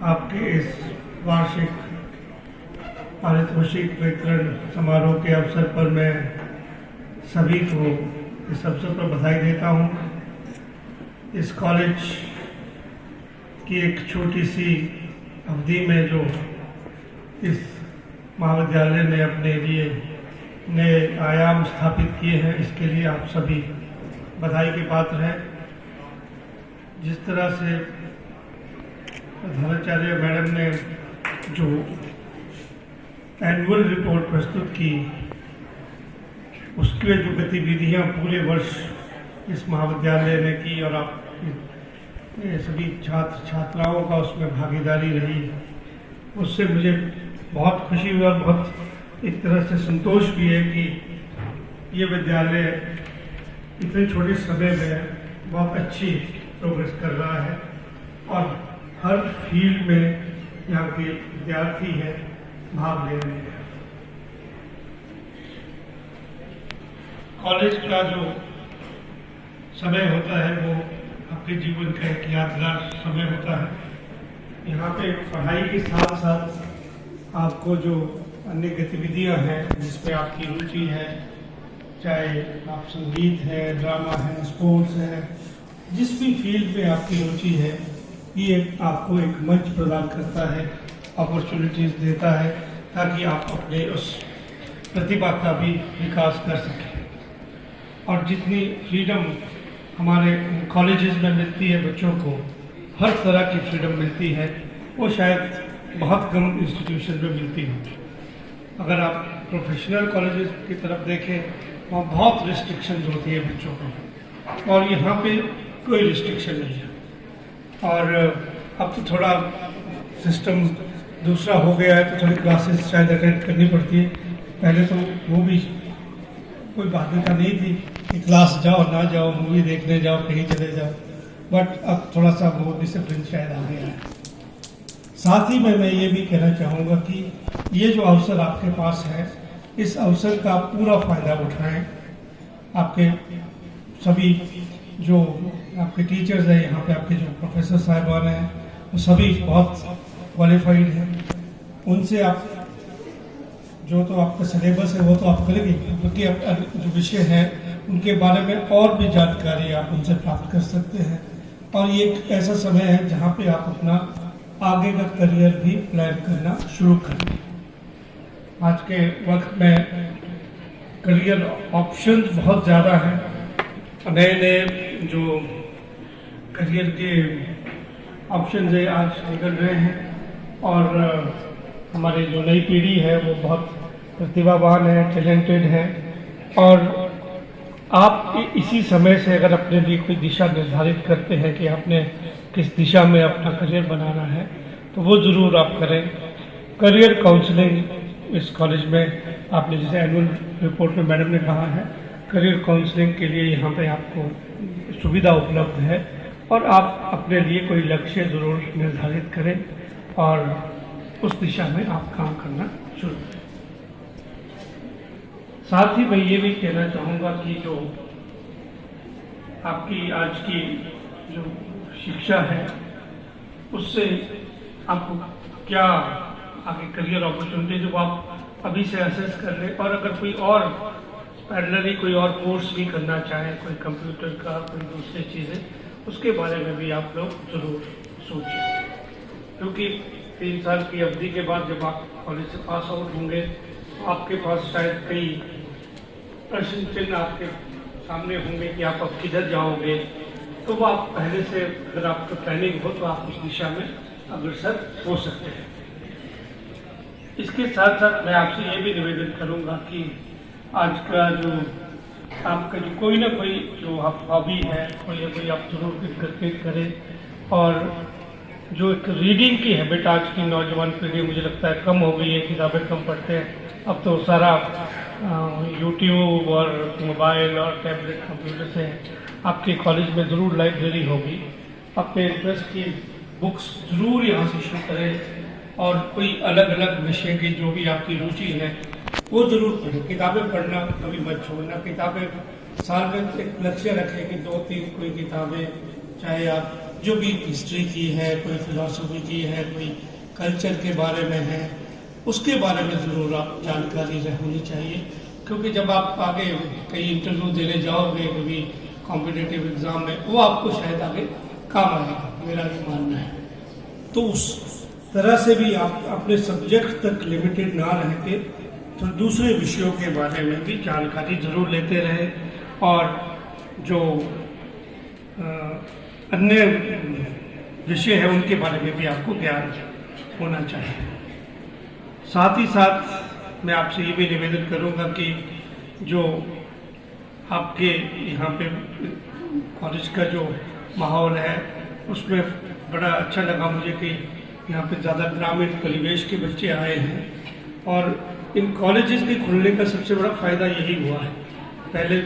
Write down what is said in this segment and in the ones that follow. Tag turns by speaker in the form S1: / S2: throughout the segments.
S1: आपके इस वार्षिक पारितोषिक वितरण समारोह के अवसर पर मैं सभी को इस अवसर पर बधाई देता हूँ। इस कॉलेज की एक छोटी सी अवधि में जो इस महाविद्यालय ने अपने लिए नए आयाम स्थापित किए हैं, इसके लिए आप सभी बधाई के पात्र हैं। जिस तरह से प्रधानाचार्य मैडम ने जो एनुअल रिपोर्ट प्रस्तुत की, उसकी जो गतिविधियां पूरे वर्ष इस महाविद्यालय ने की और आप सभी छात्र छात्राओं का उसमें भागीदारी रही, उससे मुझे बहुत खुशी हुई और बहुत एक तरह से संतोष भी है कि ये विद्यालय इतने छोटे समय में बहुत अच्छी प्रोग्रेस कर रहा है और हर फील्ड में यहाँ के विद्यार्थी है भाग ले रहे हैं। कॉलेज का जो समय होता है वो आपके जीवन का एक यादगार समय होता है। यहाँ पे पढ़ाई के साथ साथ आपको जो अन्य गतिविधियाँ हैं जिसमें आपकी रुचि है, चाहे आप संगीत है, ड्रामा है, स्पोर्ट्स है, जिस भी फील्ड में आपकी रुचि है, ये आपको एक मंच प्रदान करता है, अपॉर्चुनिटीज देता है ताकि आप अपने उस प्रतिभा का भी विकास कर सकें। और जितनी फ्रीडम हमारे कॉलेजेस में मिलती है बच्चों को, हर तरह की फ्रीडम मिलती है, वो शायद बहुत कम इंस्टीट्यूशन में मिलती है। अगर आप प्रोफेशनल कॉलेजेस की तरफ देखें, वहाँ बहुत रिस्ट्रिक्शंस होती है बच्चों को, और यहाँ पे कोई रिस्ट्रिक्शन नहीं है। और अब तो थोड़ा सिस्टम दूसरा हो गया है, तो थोड़ी क्लासेस शायद अटेंड करनी पड़ती है। पहले तो वो भी कोई बाध्यता नहीं थी कि क्लास जाओ ना जाओ, मूवी देखने जाओ, कहीं चले जाओ, बट अब थोड़ा सा वो डिसिप्लिन शायद आ गया है। साथ ही में मैं ये भी कहना चाहूँगा कि ये जो अवसर आपके पास है, इस अवसर का आप पूरा फ़ायदा उठाएं। आपके सभी जो आपके टीचर्स हैं, यहाँ पे आपके जो प्रोफेसर साहिबान हैं, वो सभी बहुत क्वालिफाइड हैं। उनसे आप जो तो आपका सिलेबस है वो तो आप करेंगे, क्योंकि जो विषय है उनके बारे में और भी जानकारी आप उनसे प्राप्त कर सकते हैं। और ये एक ऐसा समय है जहाँ पे आप अपना आगे का करियर भी प्लान करना शुरू करें। आज के वक्त में करियर ऑप्शंस बहुत ज़्यादा हैं। नए नए जो करियर के ऑप्शंस है आज निकल रहे हैं, और हमारी जो नई पीढ़ी है वो बहुत प्रतिभावान है, टैलेंटेड है। और आप इसी समय से अगर अपने लिए कोई दिशा निर्धारित करते हैं कि आपने किस दिशा में अपना करियर बनाना है, तो वो ज़रूर आप करें। करियर काउंसलिंग इस कॉलेज में आपने जैसे एनुअल रिपोर्ट में मैडम ने कहा है, करियर काउंसलिंग के लिए यहाँ पे आपको सुविधा उपलब्ध है, और आप अपने लिए कोई लक्ष्य ज़रूर निर्धारित करें और उस दिशा में आप काम करना शुरू करें। साथ ही मैं ये भी कहना चाहूँगा कि जो आपकी आज की जो शिक्षा है, उससे आपको क्या आगे करियर अपॉर्चुनिटी जो आप अभी से असेस कर लें, और अगर कोई और पैरेलली कोई और कोर्स भी करना चाहें, कोई कंप्यूटर का, कोई दूसरी चीज़ें, उसके बारे में भी आप लोग जरूर सोचें। क्योंकि 3 साल की अवधि के बाद जब आप कॉलेज से पास आउट होंगे, तो आपके पास शायद कई प्रश्न चिन्ह आपके सामने होंगे कि आप अब किधर जाओगे। तो वो आप पहले से अगर आपको प्लानिंग हो तो आप उस दिशा में अग्रसर हो सकते हैं। इसके साथ साथ मैं आपसे ये भी निवेदन करूंगा कि आज का जो आपका जो कोई ना कोई जो आप हॉबी है, कोई आप जरूर करके करें। और जो एक रीडिंग की हैबिट आज की नौजवान पीढ़ी मुझे लगता है कम हो गई है, किताबें कम पढ़ते हैं। अब तो सारा यूट्यूब और मोबाइल और टैबलेट कंप्यूटर से आपके कॉलेज में ज़रूर लाइब्रेरी होगी। अपने इंटरेस्ट की बुक्स ज़रूर यहाँ से शुरू करें, और कोई अलग अलग विषय की जो भी आपकी रुचि है वो ज़रूर पढ़ें। किताबें पढ़ना कभी मत छोड़ना। किताबें साल में एक लक्ष्य रखें कि 2-3 कोई किताबें, चाहे आप जो भी हिस्ट्री की है, कोई फिलॉसफी की है, कोई कल्चर के बारे में है, उसके बारे में ज़रूर आप जानकारी होनी चाहिए, क्योंकि जब आप आगे कहीं इंटरव्यू देने जाओगे कभी कॉम्पिटिटिव एग्ज़ाम में, वो आपको शायद आगे काम आएगा, मेरा ये मानना है। तो उस तरह से भी आप अपने सब्जेक्ट तक लिमिटेड ना रह के तो दूसरे विषयों के बारे में भी जानकारी ज़रूर लेते रहे, और जो अन्य विषय है उनके बारे में भी आपको ज्ञान होना चाहिए। साथ ही साथ मैं आपसे ये भी निवेदन करूंगा कि जो आपके यहाँ पे कॉलेज का जो माहौल है उसमें बड़ा अच्छा लगा मुझे कि यहाँ पे ज़्यादा ग्रामीण परिवेश के बच्चे आए हैं, और इन कॉलेजेस के खुलने का सबसे बड़ा फ़ायदा यही हुआ है। पहले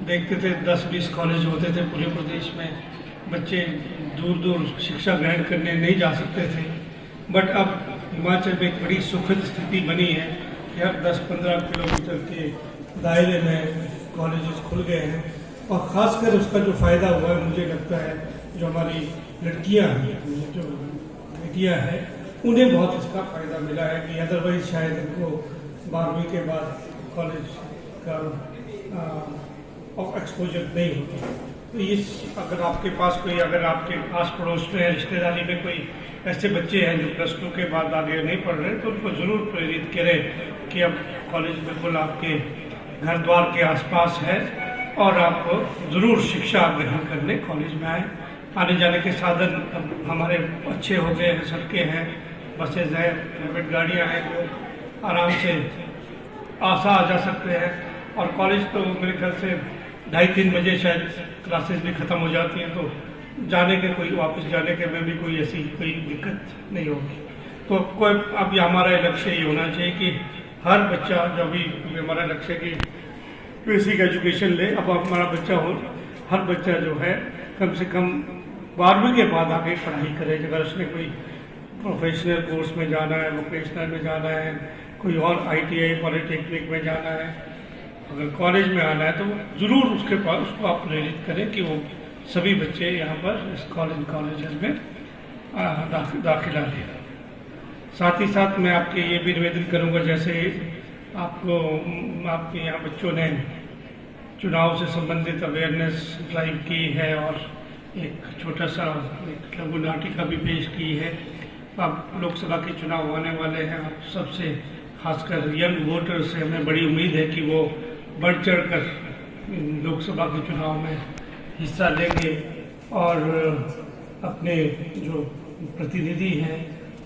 S1: देखते थे 10-20 कॉलेज होते थे पूरे प्रदेश में, बच्चे दूर दूर शिक्षा ग्रहण करने नहीं जा सकते थे, बट अब हिमाचल में एक बड़ी सुखद स्थिति बनी है कि हर 10-15 किलोमीटर के दायरे में कॉलेजेस खुल गए हैं, और ख़ासकर उसका जो फ़ायदा हुआ है मुझे लगता है जो हमारी लड़कियां हैं, जो बेटियां हैं, उन्हें बहुत इसका फ़ायदा मिला है कि अदरवाइज शायद इनको 12वीं के बाद कॉलेज का एक्सपोजर नहीं होता। तो इस अगर आपके पास कोई, अगर आपके आस पड़ोस में रिश्तेदारी में कोई ऐसे बच्चे हैं जो +2 के बाद आगे नहीं पढ़ रहे, तो उनको ज़रूर प्रेरित करें कि अब कॉलेज बिल्कुल आपके घर द्वार के आसपास है, और आप ज़रूर शिक्षा ग्रहण करने कॉलेज में आए। आने जाने के साधन अब हमारे अच्छे हो गए हैं, सड़कें हैं, बसेज हैं, प्राइवेट गाड़ियाँ हैं, लोग आराम से आ जा सकते हैं। और कॉलेज तो मेरे ख्याल से 2:30-3 बजे शायद क्लासेस भी ख़त्म हो जाती हैं, तो जाने के कोई वापस जाने के में भी कोई ऐसी कोई दिक्कत नहीं होगी। तो कोई अब हमारा लक्ष्य ये होना चाहिए कि हर बच्चा, जो भी हमारा लक्ष्य कि बेसिक एजुकेशन ले, अब हमारा बच्चा हो, हर बच्चा जो है कम से कम 12वीं के बाद आगे पढ़ाई करे। अगर उसने कोई प्रोफेशनल कोर्स में जाना है, वोकेशनल में जाना है, कोई और ITI पॉलिटेक्निक में जाना है, अगर कॉलेज में आना है, तो ज़रूर उसके पास उसको आप प्रेरित करें कि वो सभी बच्चे यहाँ पर इस कॉलेज में दाखिला लें। साथ ही साथ मैं आपके ये भी निवेदन करूँगा, जैसे आपके यहाँ बच्चों ने चुनाव से संबंधित अवेयरनेस ड्राइव की है और एक छोटा सा एक लघु नाटिका भी पेश की है। अब लोकसभा के चुनाव होने वाले हैं, आप सबसे खासकर यंग वोटर्स से हमें बड़ी उम्मीद है कि वो बढ़ चढ़ कर लोकसभा के चुनाव में हिस्सा लेंगे और अपने जो प्रतिनिधि हैं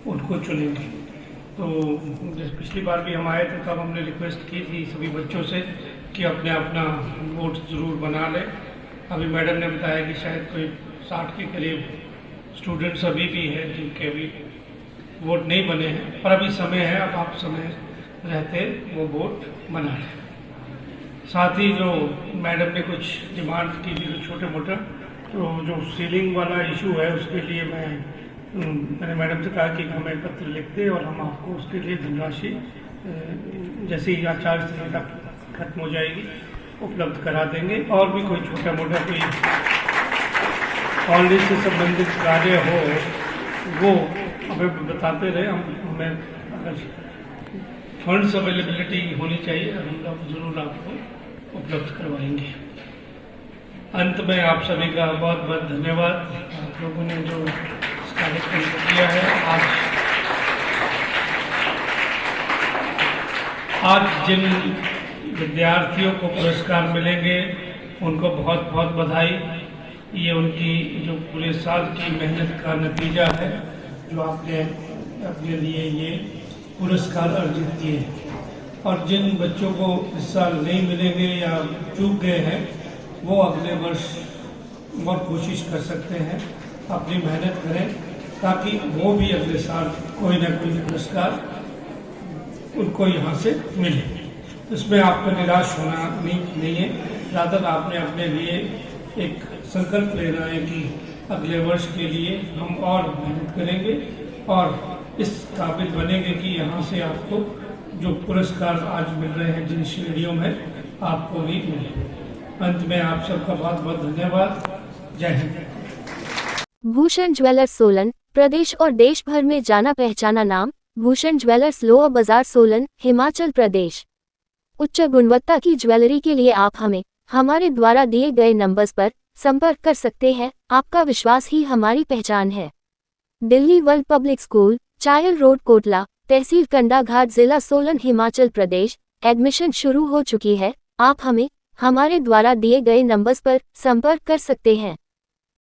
S1: उनको चुनेंगे। तो पिछली बार भी हम आए थे, तब हमने रिक्वेस्ट की थी सभी बच्चों से कि अपने अपना वोट ज़रूर बना लें। अभी मैडम ने बताया कि शायद कोई 60 के करीब स्टूडेंट्स अभी भी हैं जिनके अभी वोट नहीं बने हैं, पर अभी समय है, अब आप समय रहते वो वोट बना लें। साथ ही जो मैडम ने कुछ डिमांड की थी तो छोटे मोटा, तो जो सीलिंग वाला इशू है उसके लिए मैंने मैडम से कहा कि हमें पत्र लिख दें और हम आपको उसके लिए धनराशि जैसे ही आचार संहिता खत्म हो जाएगी उपलब्ध करा देंगे। और भी कोई छोटा मोटा कोई कॉलेज से संबंधित कार्य हो वो हमें बताते रहे, हमें अगर फंड्स अवेलेबिलिटी होनी चाहिए, हम लोग ज़रूर आपको उपलब्ध करवाएंगे। अंत में आप सभी का बहुत बहुत धन्यवाद, आप लोगों ने जो इस कार्यक्रम को किया है। आज जिन विद्यार्थियों को पुरस्कार मिलेंगे उनको बहुत बहुत बधाई। ये उनकी जो पूरे साल की मेहनत का नतीजा है जो आपने अपने लिए ये पुरस्कार अर्जित किए। और जिन बच्चों को इस साल नहीं मिलेंगे या चूक गए हैं वो अगले वर्ष और कोशिश कर सकते हैं, अपनी मेहनत करें ताकि वो भी अगले साल कोई ना कोई पुरस्कार उनको यहाँ से मिले। इसमें आपको निराश होना नहीं है, ज़्यादा आपने अपने लिए एक संकल्प लेना है कि अगले वर्ष के लिए हम और मेहनत करेंगे और इस काबिल बनेंगे कि यहाँ से आपको जो पुरस्कार आज मिल रहे हैं जिन श्रेणियों में आपको भी मिले। अंत में आप सबका बहुत बहुत धन्यवाद। जय हिंद।
S2: भूषण ज्वेलर्स सोलन, प्रदेश और देश भर में जाना पहचाना नाम। भूषण ज्वेलर्स लोअर बाजार सोलन, हिमाचल प्रदेश। उच्च गुणवत्ता की ज्वेलरी के लिए आप हमें हमारे द्वारा दिए गए नंबर्स पर संपर्क कर सकते हैं। आपका विश्वास ही हमारी पहचान है। Delhi world public school, Chail road, Kotla, तहसील कंडाघाट, जिला सोलन, हिमाचल प्रदेश। एडमिशन शुरू हो चुकी है। आप हमें हमारे द्वारा दिए गए नंबर्स पर संपर्क कर सकते हैं।